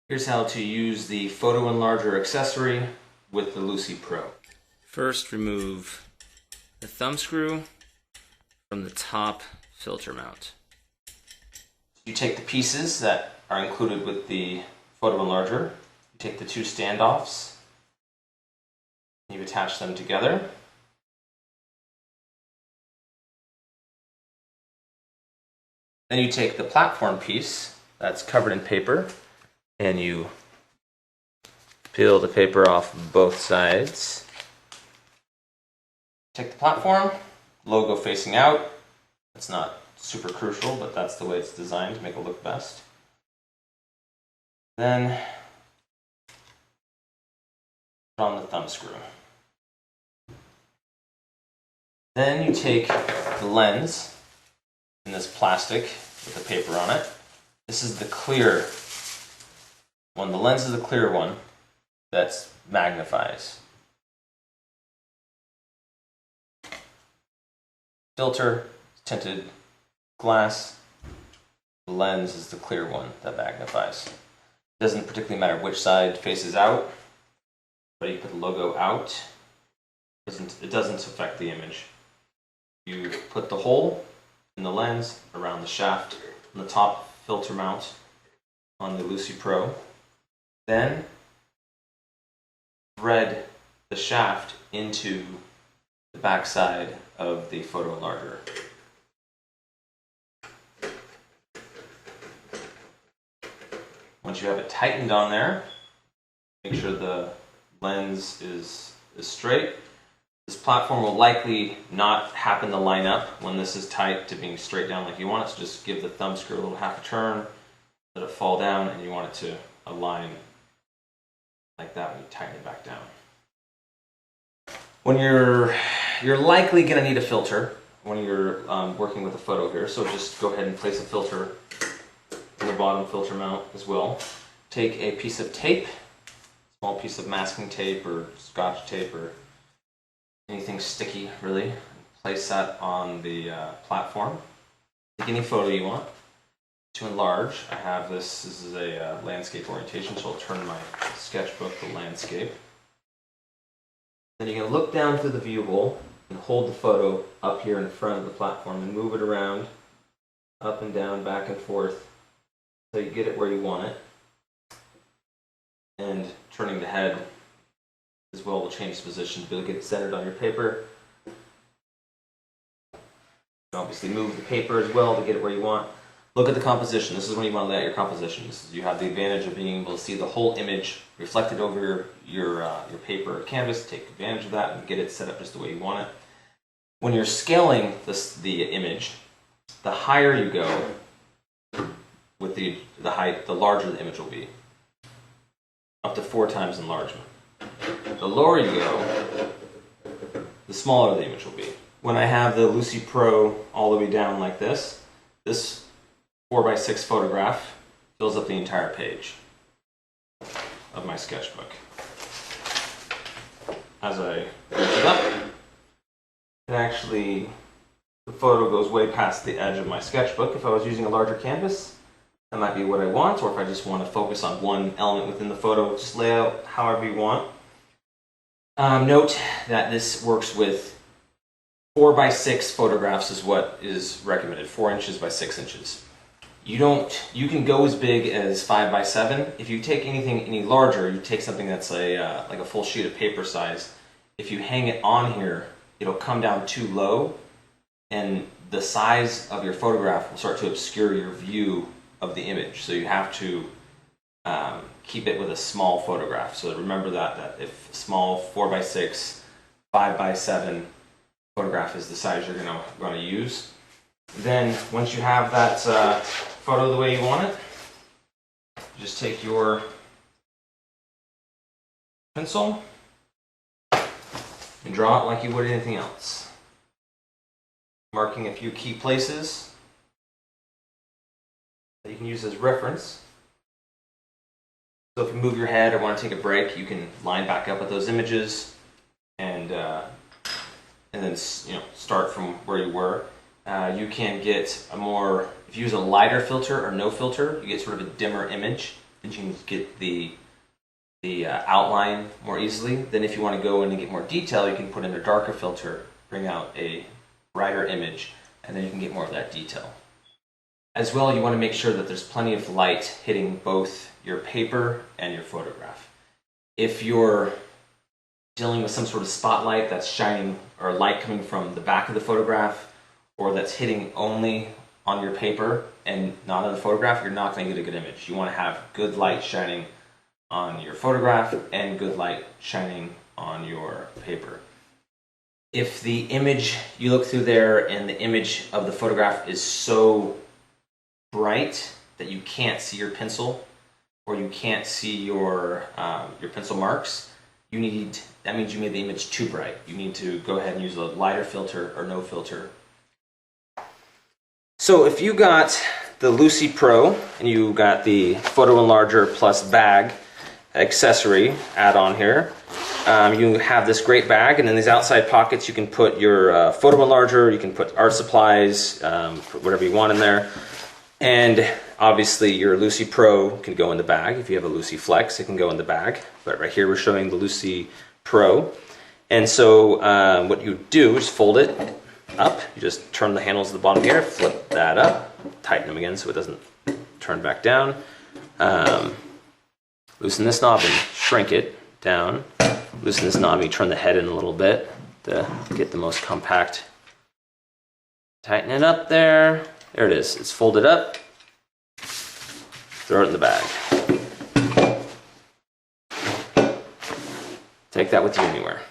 Here's how to use the photo enlarger accessory with the Lucy Pro. First, remove the thumb screw from the top filter mount. You take the pieces that are included with the photo enlarger, you take the two standoffs, you attach them together. Then you take the platform piece that's covered in paper and you peel the paper off both sides. Take the platform, logo facing out. It's not super crucial, but that's the way it's designed to make it look best. Then put on the thumb screw. Then you take the lens in this plastic with the paper on it. This is the clear one. The lens is the clear one that magnifies. Filter, tinted glass. The lens is the clear one that magnifies. It doesn't particularly matter which side faces out, but you put the logo out. It doesn't affect the image. You put the hole in the lens around the shaft on the top filter mount on the Lucy Pro. Then thread the shaft into the back side of the photo enlarger. Once you have it tightened on there, make sure the lens is straight. This platform will likely not happen to line up when this is tight to being straight down like you want it, so just give the thumb screw a little half a turn, let it fall down, and you want it to align like that when you tighten it back down. When you're likely going to need a filter when you're working with a photo here, so just go ahead and place a filter in the bottom filter mount as well. Take a piece of tape, small piece of masking tape or scotch tape or anything sticky really, and place that on the platform. Take any photo you want. To enlarge, I have this is a landscape orientation, so I'll turn my sketchbook to landscape. Then you're going to look down through the view hole and hold the photo up here in front of the platform and move it around, up and down, back and forth, so you get it where you want it. And turning the head as well will change the position to be able to get it centered on your paper. You can obviously move the paper as well to get it where you want. Look at the composition. This is when you want to lay out your composition. You have the advantage of being able to see the whole image reflected over your paper or canvas. Take advantage of that and get it set up just the way you want it. When you're scaling the image, the higher you go with the height, the larger the image will be. Up to 4 times enlargement. The lower you go, the smaller the image will be. When I have the Lucy Pro all the way down like this 4x6 photograph fills up the entire page of my sketchbook. As I reach it up, the photo goes way past the edge of my sketchbook. If I was using a larger canvas, that might be what I want, or if I just want to focus on one element within the photo, just lay out however you want. Note that this works with 4x6 photographs is what is recommended, 4 inches by 6 inches. You can go as big as 5x7. If you take anything any larger, you take something that's like a full sheet of paper size. If you hang it on here, it'll come down too low, and the size of your photograph will start to obscure your view of the image. So you have to keep it with a small photograph. So remember that if small 4x6, 5x7 photograph is the size you're going to use, then once you have that photo the way you want it, just take your pencil and draw it like you would anything else, marking a few key places that you can use as reference. So if you move your head or want to take a break, you can line back up with those images and then start from where you were. You can get if you use a lighter filter or no filter, you get sort of a dimmer image. and you can get the outline more easily. Then if you want to go in and get more detail, you can put in a darker filter, bring out a brighter image, and then you can get more of that detail. As well, you want to make sure that there's plenty of light hitting both your paper and your photograph. If you're dealing with some sort of spotlight that's shining, or light coming from the back of the photograph, or that's hitting only on your paper and not on the photograph, you're not going to get a good image. You want to have good light shining on your photograph and good light shining on your paper. If the image, you look through there and the image of the photograph is so bright that you can't see your pencil, or you can't see your pencil marks, that means you made the image too bright. You need to go ahead and use a lighter filter or no filter. So if you got the Lucy Pro and you got the photo enlarger plus bag accessory add-on here, you have this great bag, and in these outside pockets you can put your photo enlarger, you can put art supplies, put whatever you want in there, and obviously your Lucy Pro can go in the bag. If you have a Lucy Flex, it can go in the bag, but right here we're showing the Lucy Pro. And so what you do is fold it up. You just turn the handles at the bottom here, flip that up, tighten them again so it doesn't turn back down. Loosen this knob and shrink it down. Loosen this knob, you turn the head in a little bit to get the most compact. Tighten it up there. There it is. It's folded up. Throw it in the bag. Take that with you anywhere.